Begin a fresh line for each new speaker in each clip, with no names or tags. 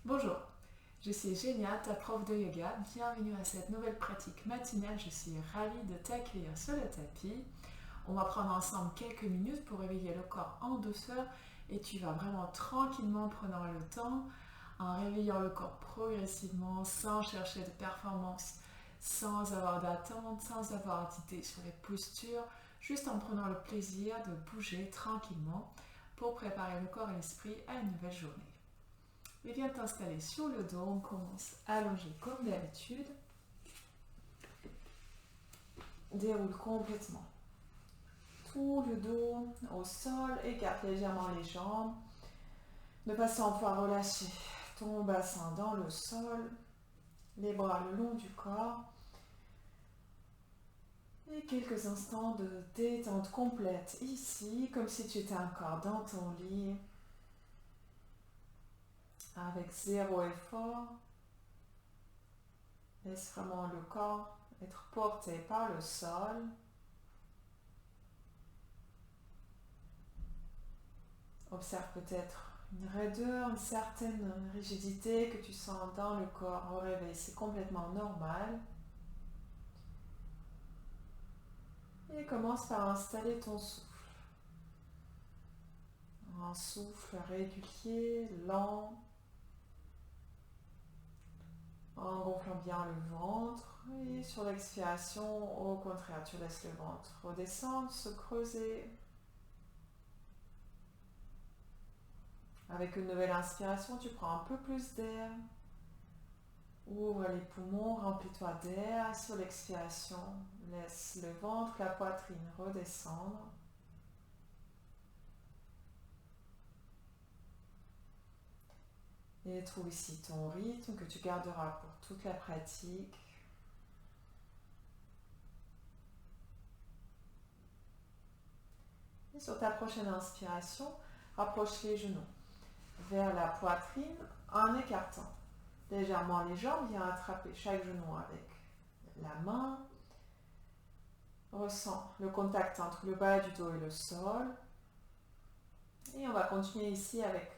Bonjour, je suis Génia, ta prof de yoga. Bienvenue à cette nouvelle pratique matinale. Je suis ravie de t'accueillir sur le tapis. On va prendre ensemble quelques minutes pour réveiller le corps en douceur et tu vas vraiment tranquillement prendre le temps en réveillant le corps progressivement sans chercher de performance, sans avoir d'attente, sans avoir d'idées sur les postures, juste en prenant le plaisir de bouger tranquillement pour préparer le corps et l'esprit à une nouvelle journée. Et viens t'installer sur le dos, on commence allongé comme d'habitude. Déroule complètement tout le dos au sol, écarte légèrement les jambes, de façon à pouvoir relâcher ton bassin dans le sol, les bras le long du corps. Et quelques instants de détente complète ici, comme si tu étais encore dans ton lit, avec zéro effort. Laisse vraiment le corps être porté par le sol. Observe peut-être une raideur, une certaine rigidité que tu sens dans le corps au réveil. C'est complètement normal. Et commence par installer ton souffle. Un souffle régulier, lent, en gonflant bien le ventre. Et sur l'expiration, au contraire, tu laisses le ventre redescendre, se creuser. Avec une nouvelle inspiration, tu prends un peu plus d'air. Ouvre les poumons, remplis-toi d'air. Sur l'expiration, laisse le ventre, la poitrine redescendre. Et trouve ici ton rythme que tu garderas pour toute la pratique. Et sur ta prochaine inspiration, rapproche les genoux vers la poitrine en écartant légèrement les jambes. Viens attraper chaque genou avec la main. Ressens le contact entre le bas du dos et le sol. Et on va continuer ici avec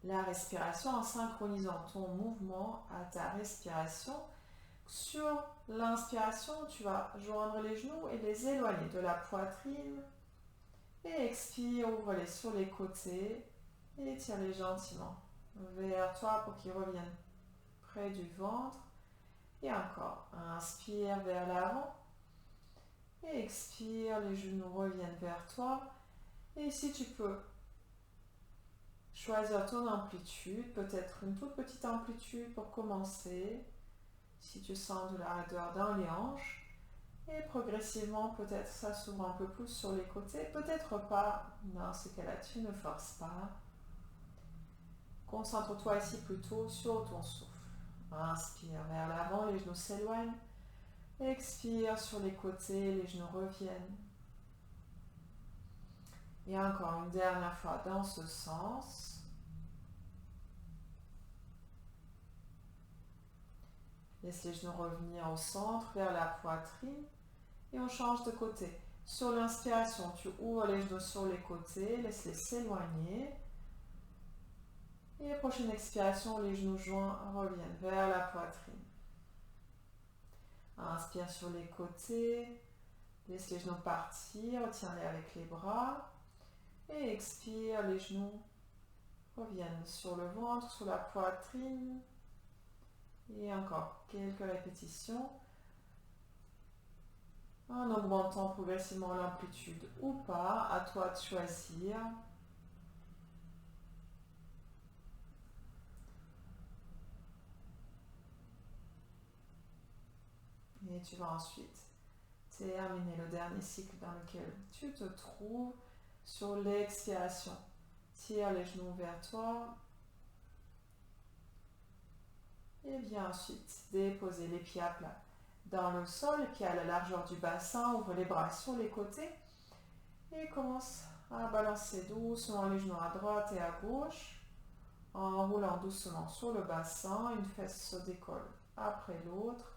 la respiration en synchronisant ton mouvement à ta respiration. Sur l'inspiration, tu vas joindre les genoux et les éloigner de la poitrine. Et expire, ouvre-les sur les côtés et tire-les gentiment vers toi pour qu'ils reviennent près du ventre. Et encore, inspire vers l'avant et expire, les genoux reviennent vers toi. Et si tu peux choisir ton amplitude, peut-être une toute petite amplitude pour commencer, si tu sens de la raideur dans les hanches. Et progressivement, peut-être ça s'ouvre un peu plus sur les côtés, peut-être pas. Dans ce cas-là, tu ne forces pas. Concentre-toi ici plutôt sur ton souffle. Inspire vers l'avant, les genoux s'éloignent. Expire sur les côtés, les genoux reviennent. Et encore une dernière fois dans ce sens. Laisse les genoux revenir au centre, vers la poitrine. Et on change de côté. Sur l'inspiration, tu ouvres les genoux sur les côtés, laisse-les s'éloigner. Et la prochaine expiration, les genoux joints reviennent vers la poitrine. Inspire sur les côtés, laisse les genoux partir, retiens-les avec les bras. Et expire, les genoux reviennent sur le ventre, sur la poitrine. Et encore quelques répétitions. En augmentant progressivement l'amplitude ou pas, à toi de choisir. Et tu vas ensuite terminer le dernier cycle dans lequel tu te trouves. Sur l'expiration, tire les genoux vers toi. Et viens ensuite déposer les pieds à plat dans le sol, les pieds à la largeur du bassin. Ouvre les bras sur les côtés. Et commence à balancer doucement les genoux à droite et à gauche. En roulant doucement sur le bassin, une fesse se décolle après l'autre.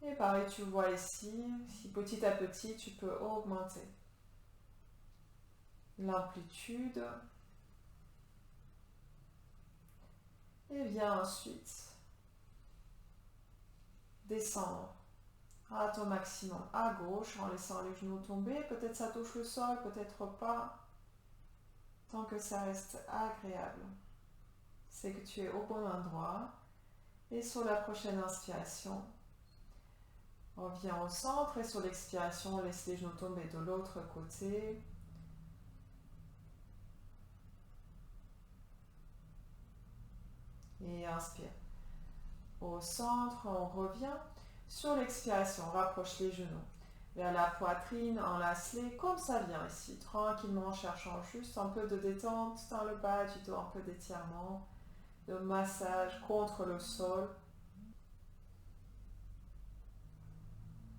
Et pareil, tu vois ici, si petit à petit, tu peux augmenter l'amplitude. Et viens ensuite descendre à ton maximum à gauche en laissant les genoux tomber. Peut-être ça touche le sol, peut-être pas. Tant que ça reste agréable, c'est que tu es au bon endroit. Et sur la prochaine inspiration, reviens au centre et sur l'expiration, laisse les genoux tomber de l'autre côté. Et inspire. Au centre, on revient. Sur l'expiration, rapproche les genoux vers la poitrine, enlace-les comme ça vient ici, tranquillement, en cherchant juste un peu de détente dans le bas du dos, un peu d'étirement, de massage contre le sol.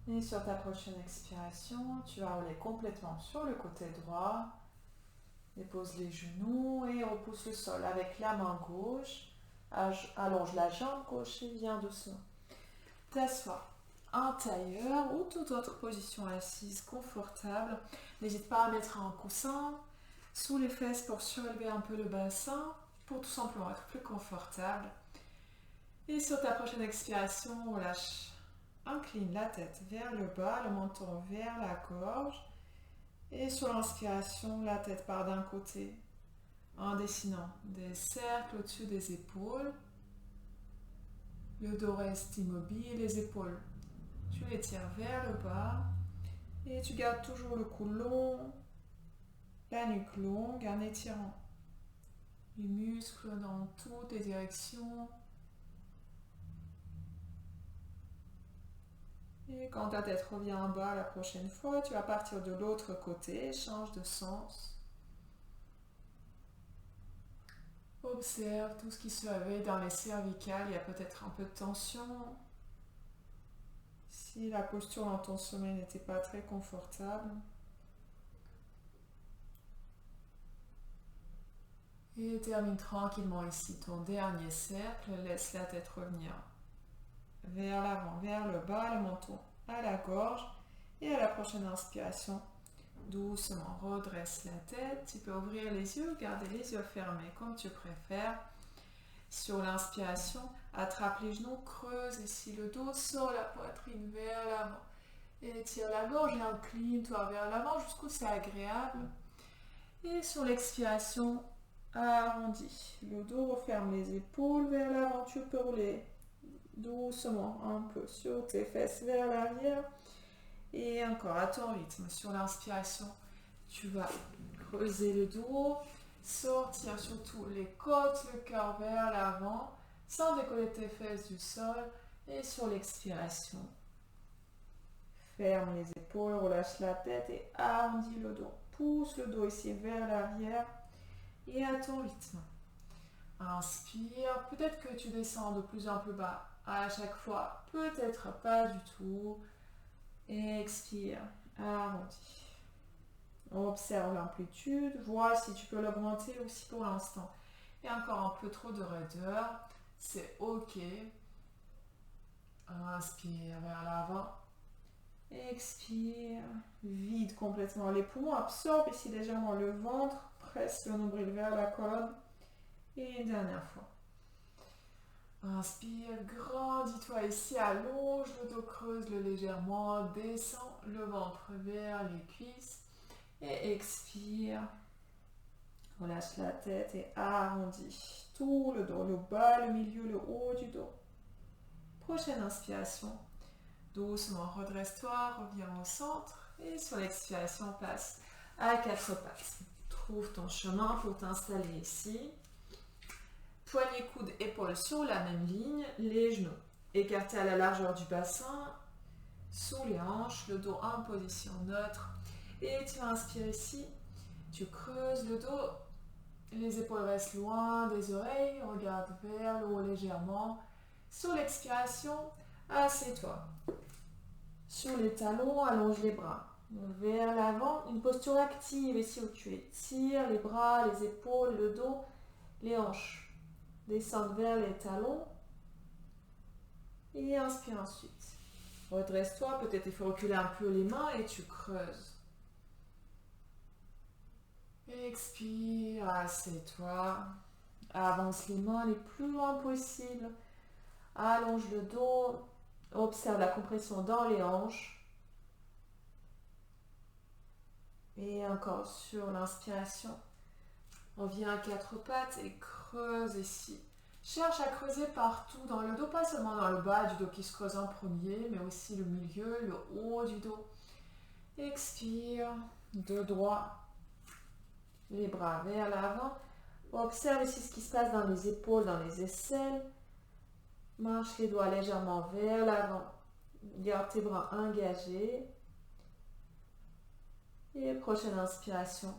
Et sur ta prochaine expiration, tu vas rouler complètement sur le côté droit. Dépose les genoux et repousse le sol avec la main gauche. Allonge la jambe gauche et viens doucement. T'assois en tailleur ou toute autre position assise confortable. N'hésite pas à mettre un coussin sous les fesses pour surélever un peu le bassin, pour tout simplement être plus confortable. Et sur ta prochaine expiration, relâche. Incline la tête vers le bas, le menton vers la gorge. Et sur l'inspiration, la tête part d'un côté en dessinant des cercles au-dessus des épaules. Le dos reste immobile, les épaules, tu les tires vers le bas. Et tu gardes toujours le cou long, la nuque longue, en étirant les muscles dans toutes les directions. Et quand ta tête revient en bas la prochaine fois, tu vas partir de l'autre côté, change de sens. Observe tout ce qui se réveille dans les cervicales, il y a peut-être un peu de tension. Si la posture dans ton sommeil n'était pas très confortable. Et termine tranquillement ici ton dernier cercle, laisse la tête revenir vers l'avant, vers le bas, le menton à la gorge. Et à la prochaine inspiration, doucement redresse la tête. Tu peux ouvrir les yeux, garder les yeux fermés comme tu préfères. Sur l'inspiration, attrape les genoux, creuse ici le dos, sors la poitrine vers l'avant. Étire la gorge et incline-toi vers l'avant jusqu'où c'est agréable. Et sur l'expiration, arrondis le dos, referme les épaules vers l'avant. Tu peux rouler doucement un peu sur tes fesses vers l'arrière. Et encore à ton rythme. Sur l'inspiration, tu vas creuser le dos, sortir surtout les côtes, le cœur vers l'avant, sans décoller tes fesses du sol. Et sur l'expiration, ferme les épaules, relâche la tête et arrondis le dos. Pousse le dos ici vers l'arrière et à ton rythme. Inspire, peut-être que tu descends de plus en plus bas à chaque fois, peut-être pas du tout. Expire, arrondis. Observe l'amplitude, vois si tu peux l'augmenter aussi pour l'instant. Et encore un peu trop de raideur, c'est ok. Inspire vers l'avant. Expire, vide complètement les poumons, absorbe ici légèrement le ventre, presse le nombril vers la colonne. Et une dernière fois. Inspire, grandis-toi ici, allonge le dos, creuse-le légèrement, descends le ventre vers les cuisses et expire. Relâche la tête et arrondis tout le dos, le bas, le milieu, le haut du dos. Prochaine inspiration, doucement redresse-toi, reviens au centre et sur l'expiration, passe à quatre pattes. Trouve ton chemin pour t'installer ici. Poignets, coudes, épaules sur la même ligne, les genoux écartés à la largeur du bassin, sous les hanches, le dos en position neutre. Et tu inspires ici, tu creuses le dos, les épaules restent loin des oreilles, regarde vers le haut légèrement. Sur l'expiration, assieds-toi. Sur les talons, allonge les bras vers l'avant, une posture active ici où tu étires les bras, les épaules, le dos, les hanches. Descendre vers les talons et inspire ensuite. Redresse-toi, peut-être il faut reculer un peu les mains et tu creuses. Expire, assieds-toi. Avance les mains les plus loin possible. Allonge le dos. Observe la compression dans les hanches. Et encore sur l'inspiration. On vient à quatre pattes et creuse ici. Cherche à creuser partout dans le dos, pas seulement dans le bas du dos qui se creuse en premier, mais aussi le milieu, le haut du dos. Expire, dos droit, les bras vers l'avant. Observe ici ce qui se passe dans les épaules, dans les aisselles. Marche les doigts légèrement vers l'avant. Garde tes bras engagés. Et prochaine inspiration.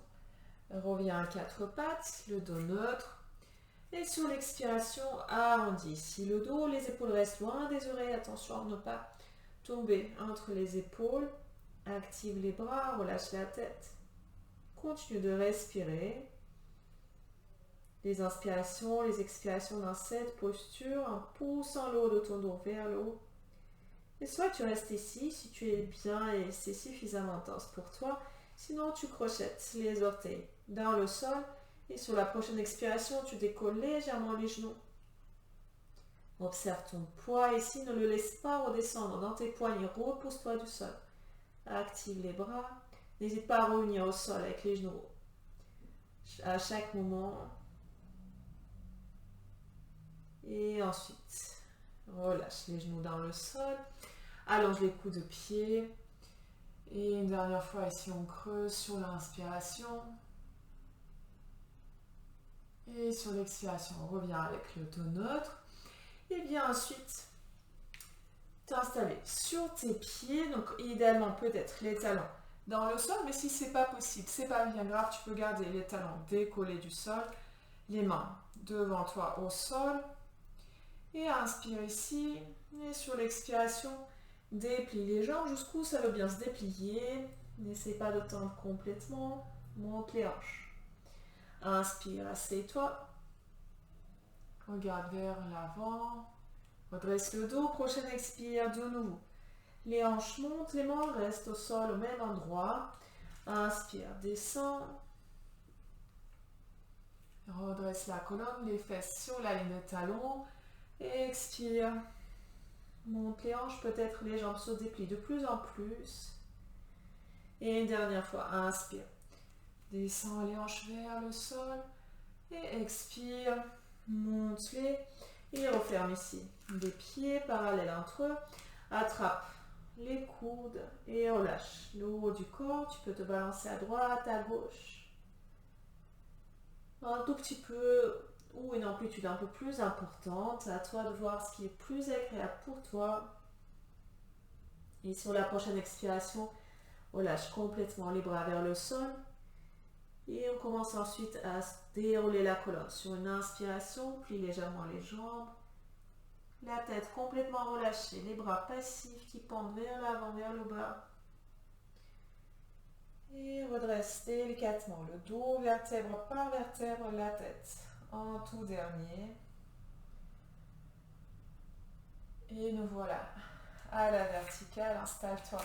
Reviens à quatre pattes, le dos neutre. Et sur l'expiration, arrondis ici le dos. Les épaules restent loin des oreilles. Attention à ne pas tomber entre les épaules. Active les bras, relâche la tête. Continue de respirer. Les inspirations, les expirations dans cette posture, en poussant le haut de ton dos vers le haut. Et soit tu restes ici, si tu es bien et c'est suffisamment intense pour toi. Sinon, tu crochettes les orteils dans le sol. Et sur la prochaine expiration, tu décolles légèrement les genoux. Observe ton poids ici, ne le laisse pas redescendre dans tes poignets. Repousse-toi du sol. Active les bras. N'hésite pas à revenir au sol avec les genoux à chaque moment. Et ensuite, relâche les genoux dans le sol. Allonge les coups de pied. Et une dernière fois ici, on creuse sur l'inspiration. Et sur l'expiration, on revient avec le dos neutre. Et bien ensuite, t'installer sur tes pieds. Donc idéalement peut-être les talons dans le sol. Mais si c'est pas possible, c'est pas bien grave. Tu peux garder les talons décollés du sol. Les mains devant toi au sol. Et inspire ici. Et sur l'expiration, déplie les jambes jusqu'où ça veut bien se déplier. N'essaie pas de tendre complètement. Monte les hanches. Inspire, assieds-toi. Regarde vers l'avant. Redresse le dos. Prochaine expire de nouveau. Les hanches montent, les mains restent au sol au même endroit. Inspire, descends. Redresse la colonne, les fesses sur la ligne de talon. Expire. Monte les hanches, peut-être les jambes se déplient de plus en plus. Et une dernière fois, inspire. Descends les hanches vers le sol. Et expire. Monte-les. Et referme ici. Les pieds parallèles entre eux. Attrape les coudes et relâche le haut du corps. Tu peux te balancer à droite, à gauche. Un tout petit peu ou une amplitude un peu plus importante. À toi de voir ce qui est plus agréable pour toi. Et sur la prochaine expiration, relâche complètement les bras vers le sol. Et on commence ensuite à dérouler la colonne. Sur une inspiration, plie légèrement les jambes. La tête complètement relâchée, les bras passifs qui pendent vers l'avant, vers le bas. Et redresse délicatement le dos, vertèbre par vertèbre, la tête en tout dernier. Et nous voilà à la verticale, installe-toi.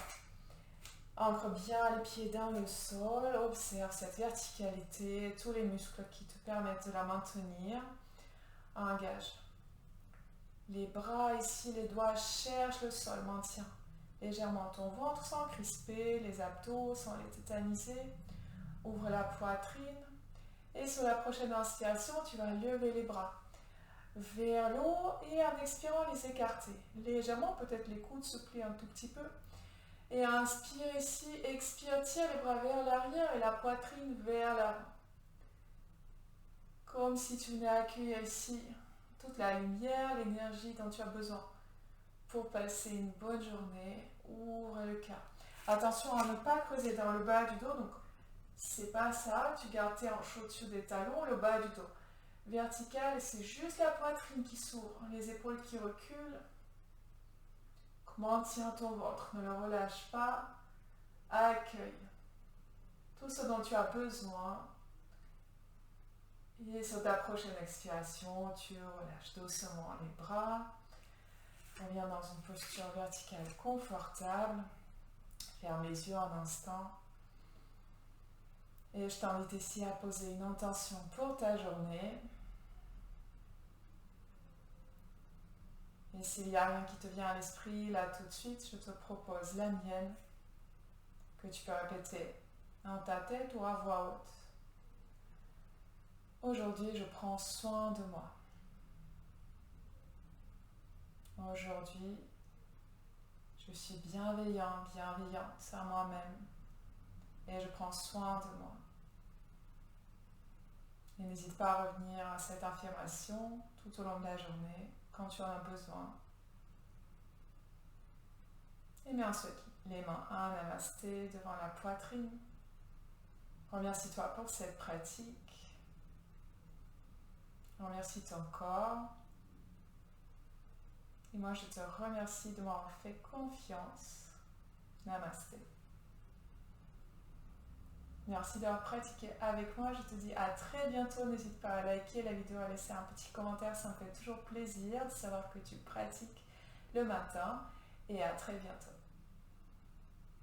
Ancre bien les pieds dans le sol, observe cette verticalité, tous les muscles qui te permettent de la maintenir. Engage les bras ici, les doigts cherchent le sol, maintiens légèrement ton ventre sans crisper, les abdos sans les tétaniser. Ouvre la poitrine et sur la prochaine inspiration, tu vas lever les bras vers le haut et en expirant les écarter. Légèrement, peut-être les coudes se plient un tout petit peu. Et inspire ici, expire, tire les bras vers l'arrière et la poitrine vers l'avant. Comme si tu venais accueillir ici toute la lumière, l'énergie dont tu as besoin pour passer une bonne journée. Ouvre le cœur. Attention à ne pas creuser dans le bas du dos, donc c'est pas ça, tu gardes tes hanches au-dessus des talons, le bas du dos vertical, et c'est juste la poitrine qui s'ouvre, les épaules qui reculent. Maintiens ton ventre, ne le relâche pas, accueille tout ce dont tu as besoin. Et sur ta prochaine expiration, tu relâches doucement les bras. Reviens dans une posture verticale confortable. Ferme les yeux un instant. Et je t'invite ici à poser une intention pour ta journée. Et s'il n'y a rien qui te vient à l'esprit, là tout de suite, je te propose la mienne que tu peux répéter dans ta tête ou à voix haute. Aujourd'hui, je prends soin de moi. Aujourd'hui, je suis bienveillant, bienveillante à moi-même et je prends soin de moi. Et n'hésite pas à revenir à cette affirmation tout au long de la journée quand tu en as besoin. Et mets ensuite les mains à namasté devant la poitrine. Remercie-toi pour cette pratique. Remercie ton corps. Et moi, je te remercie de m'avoir fait confiance. Namasté. Merci d'avoir pratiqué avec moi. Je te dis à très bientôt. N'hésite pas à liker la vidéo, à laisser un petit commentaire. Ça me fait toujours plaisir de savoir que tu pratiques le matin. Et à très bientôt.